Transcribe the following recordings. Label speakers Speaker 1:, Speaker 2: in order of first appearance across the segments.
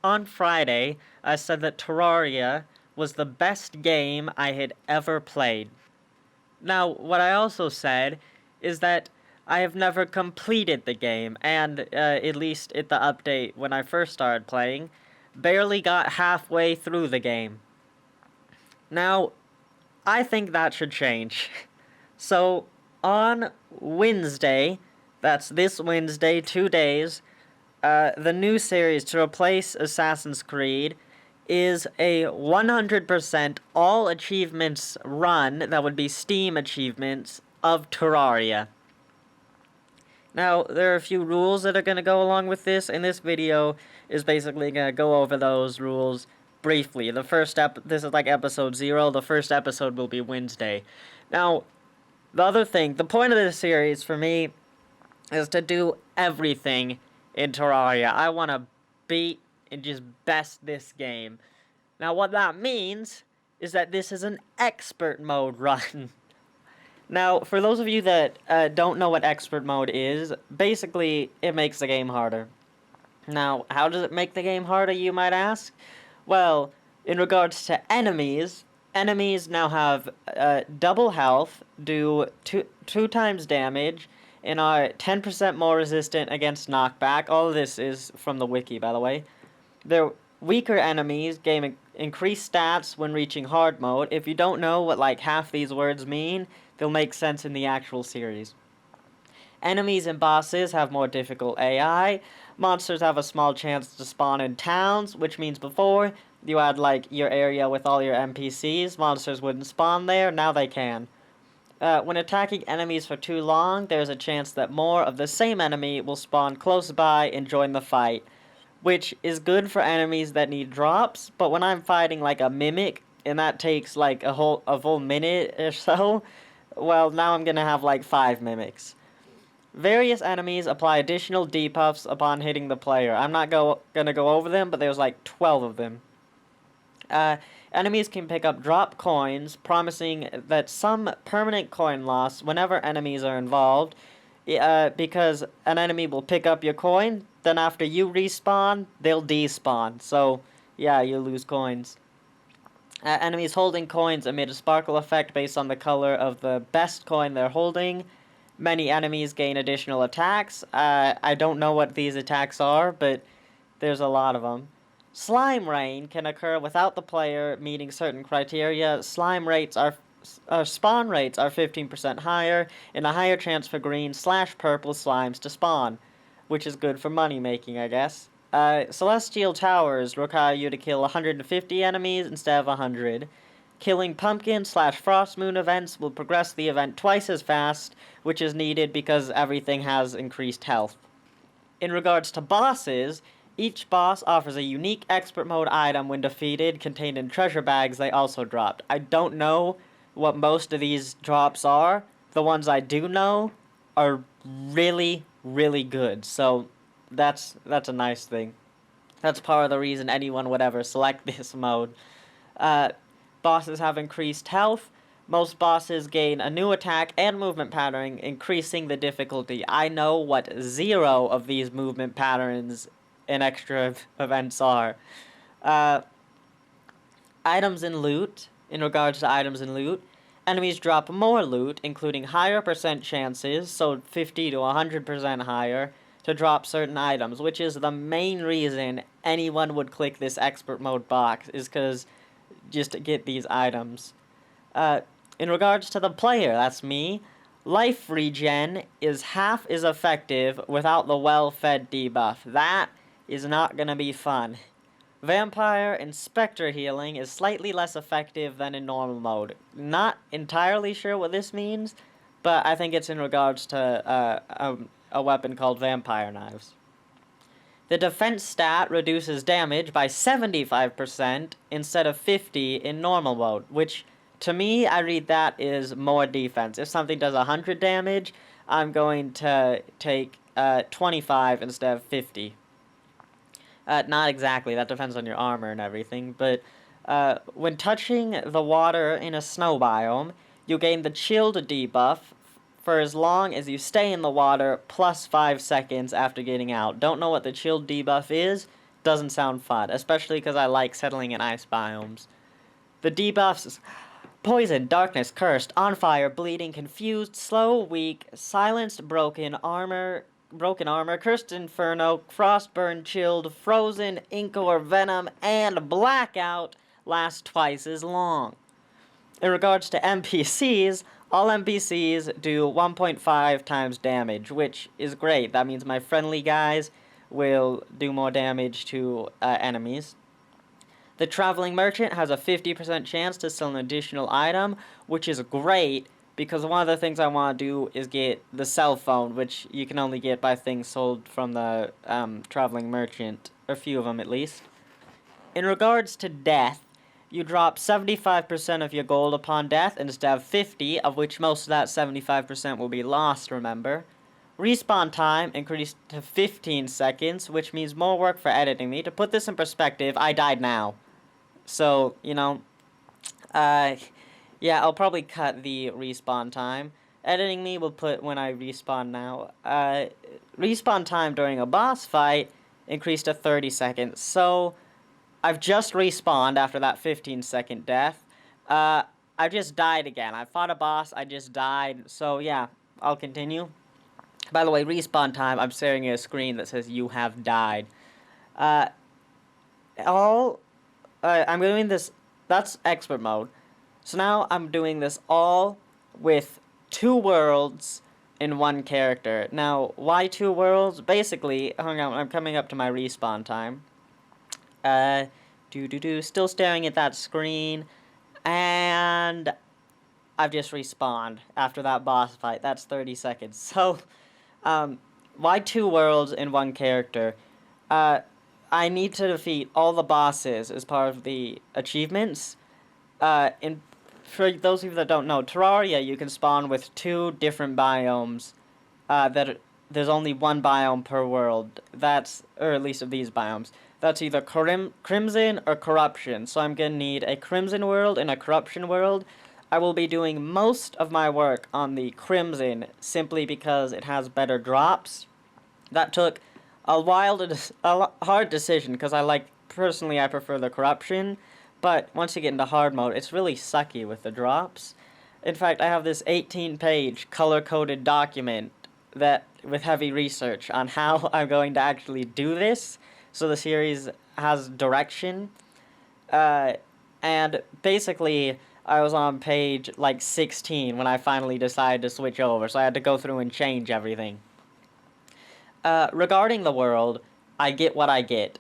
Speaker 1: on Friday, I said that Terraria was the best game I had ever played. Now, what I also said is that I have never completed the game, and at least at the update when I first started playing, barely got halfway through the game. Now, I think that should change. So, on Wednesday, that's this Wednesday, 2 days, the new series to replace Assassin's Creed is a 100% all achievements run that would be Steam achievements of Terraria. Now, there are a few rules that are going to go along with this, and this video is basically going to go over those rules briefly. This is like episode 0, the first episode will be Wednesday. Now, the point of this series for me is to do everything in Terraria. I want to beat and just best this game. Now, what that means is that this is an expert mode run. Now, for those of you that don't know what expert mode is, basically, it makes the game harder. Now, how does it make the game harder, you might ask? Well, in regards to enemies now have double health, do two times damage, and are 10% more resistant against knockback. All of this is from the wiki, by the way. They're weaker enemies gain increased stats when reaching hard mode. If you don't know what like half these words mean, they'll make sense in the actual series. Enemies and bosses have more difficult AI. Monsters have a small chance to spawn in towns, which means before you had like your area with all your NPCs, monsters wouldn't spawn there, now they can. When attacking enemies for too long, there's a chance that more of the same enemy will spawn close by and join the fight, which is good for enemies that need drops, but when I'm fighting like a mimic, and that takes like a full minute or so, well, now I'm gonna have like 5 mimics. Various enemies apply additional debuffs upon hitting the player. I'm not gonna go over them, but there's like 12 of them. Enemies can pick up drop coins, promising that some permanent coin loss whenever enemies are involved, because an enemy will pick up your coin, then after you respawn, they'll despawn. So, yeah, you lose coins. Enemies holding coins emit a sparkle effect based on the color of the best coin they're holding. Many enemies gain additional attacks. I don't know what these attacks are, but there's a lot of them. Slime rain can occur without the player meeting certain criteria. Spawn rates are 15% higher, and a higher chance for green/purple slimes to spawn, which is good for money making, I guess. Celestial towers require you to kill 150 enemies instead of 100. Killing pumpkin/frost moon events will progress the event twice as fast, which is needed because everything has increased health. In regards to bosses, each boss offers a unique expert mode item when defeated, contained in treasure bags they also dropped. I don't know what most of these drops are. The ones I do know are really, really good. So that's a nice thing. That's part of the reason anyone would ever select this mode. Bosses have increased health. Most bosses gain a new attack and movement pattern, increasing the difficulty. I know what 0 of these movement patterns and extra events are. Items and loot. In regards to items and loot, enemies drop more loot, including higher percent chances, so 50 to 100% higher, to drop certain items, which is the main reason anyone would click this expert mode box, is because just to get these items. In regards to the player, that's me, life regen is half as effective without the well-fed debuff. That is not gonna be fun. Vampire and Spectre healing is slightly less effective than in normal mode. Not entirely sure what this means, but I think it's in regards to a weapon called Vampire Knives. The defense stat reduces damage by 75% instead of 50 in normal mode, which to me, I read that is more defense. If something does 100 damage, I'm going to take 25 instead of 50. Not exactly, that depends on your armor and everything, but when touching the water in a snow biome, you gain the chilled debuff for as long as you stay in the water plus 5 seconds after getting out. Don't know what the chilled debuff is, doesn't sound fun, especially because I like settling in ice biomes. The debuffs: poison, darkness, cursed, on fire, bleeding, confused, slow, weak, silenced, broken armor, cursed inferno, frostburn, chilled, frozen, ichor, venom, and blackout last twice as long. In regards to NPCs, all NPCs do 1.5 times damage, which is great. That means my friendly guys will do more damage to enemies. The traveling merchant has a 50% chance to sell an additional item, which is great because one of the things I want to do is get the cell phone, which you can only get by things sold from the traveling merchant, a few of them at least. In regards to death, you drop 75% of your gold upon death instead of 50, of which most of that 75% will be lost, remember. Respawn time increased to 15 seconds, which means more work for editing me. To put this in perspective, I died now. So, yeah, I'll probably cut the respawn time. Editing me will put when I respawn now. Respawn time during a boss fight increased to 30 seconds. So, I've just respawned after that 15-second death. I just died again. I fought a boss, I just died. So, yeah, I'll continue. By the way, respawn time, I'm staring at a screen that says you have died. I'm doing this, that's expert mode. So now I'm doing this all with 2 worlds in 1 character. Now, why 2 worlds? Basically, hang on, I'm coming up to my respawn time. Still staring at that screen, and I've just respawned after that boss fight. That's 30 seconds. So, why 2 worlds in 1 character? I need to defeat all the bosses as part of the achievements. For those of you that don't know, Terraria, you can spawn with 2 different biomes. There's only 1 biome per world. Or at least of these biomes. That's either Crimson or Corruption. So I'm gonna need a Crimson world and a Corruption world. I will be doing most of my work on the Crimson simply because it has better drops. That took a hard decision because personally I prefer the Corruption, but once you get into hard mode, it's really sucky with the drops. In fact, I have this 18-page color-coded document with heavy research on how I'm going to actually do this, so the series has direction. And basically, I was on page 16 when I finally decided to switch over, so I had to go through and change everything. Regarding the world, I get what I get,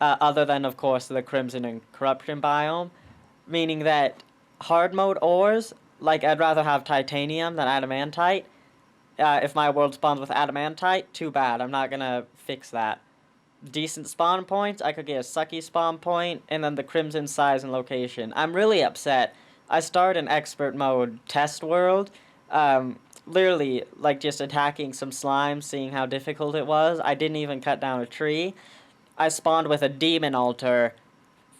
Speaker 1: other than, of course, the Crimson and Corruption biome, meaning that hard mode ores, I'd rather have titanium than adamantite. If my world spawns with adamantite, too bad, I'm not gonna fix that. Decent spawn points, I could get a sucky spawn point, and then the Crimson size and location. I'm really upset. I started an expert mode test world, literally, just attacking some slimes, seeing how difficult it was. I didn't even cut down a tree. I spawned with a demon altar,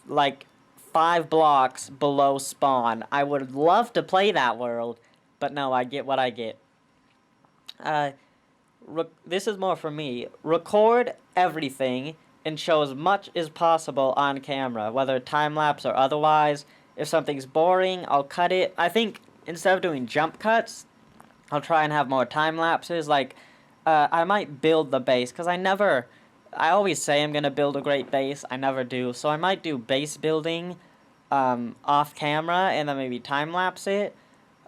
Speaker 1: 5 blocks below spawn. I would love to play that world, but no, I get what I get. This is more for me. Record everything and show as much as possible on camera, whether time-lapse or otherwise. If something's boring, I'll cut it. I think instead of doing jump cuts, I'll try and have more time-lapses. I might build the base, because I always say I'm going to build a great base. I never do. So I might do base building off camera and then maybe time-lapse it.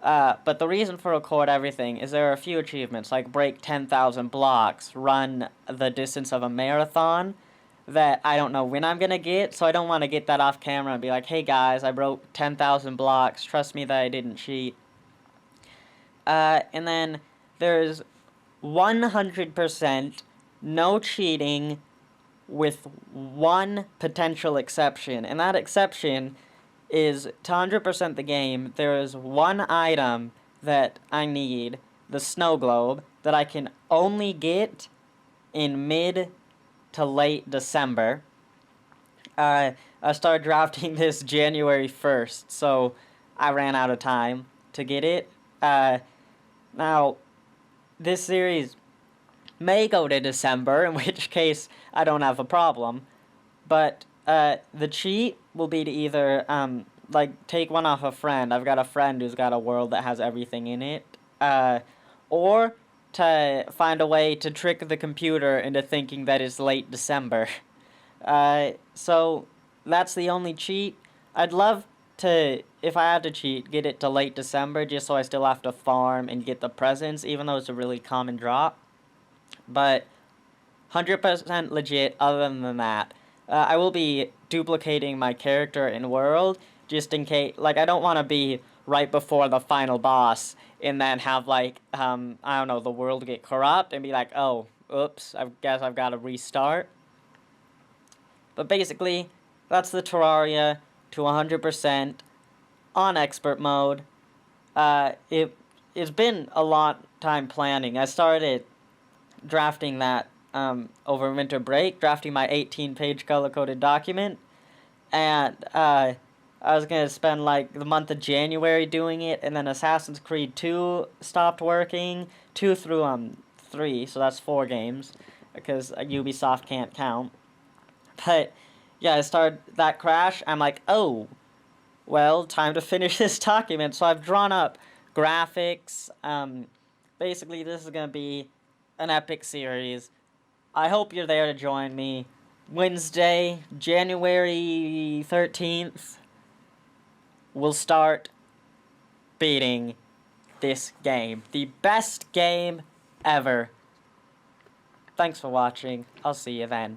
Speaker 1: But the reason for record everything is there are a few achievements, like break 10,000 blocks, run the distance of a marathon, that I don't know when I'm going to get, so I don't want to get that off camera and be like, hey guys, I broke 10,000 blocks, trust me that I didn't cheat. And then there's 100% no cheating with 1 potential exception, and that exception is to 100% the game. There is 1 item that I need, the snow globe, that I can only get in mid to late December. I started drafting this January 1st, so I ran out of time to get it. Now, this series may go to December, in which case I don't have a problem. But the cheat will be to either like take one off a friend. I've got a friend who's got a world that has everything in it. Or to find a way to trick the computer into thinking that it's late December. So that's the only cheat. I'd love to, if I had to cheat, get it to late December just so I still have to farm and get the presents, even though it's a really common drop. But 100% legit other than that. I will be duplicating my character and world just in case, like, I don't want to be right before the final boss and then have, like, I don't know, the world get corrupt and be like, oh, oops, I guess I've got to restart. But basically, that's the Terraria to 100% on expert mode. It's been a long time planning. I started drafting that over winter break, drafting my 18-page color-coded document, and I was going to spend, like, the month of January doing it, and then Assassin's Creed 2 stopped working, 2 through 3, so that's 4 games, because Ubisoft can't count. But, yeah, I started that crash, I'm like, oh, well, time to finish this document, so I've drawn up graphics. Basically, this is going to be an epic series. I hope you're there to join me. Wednesday, January 13th, we'll start beating this game. The best game ever. Thanks for watching. I'll see you then.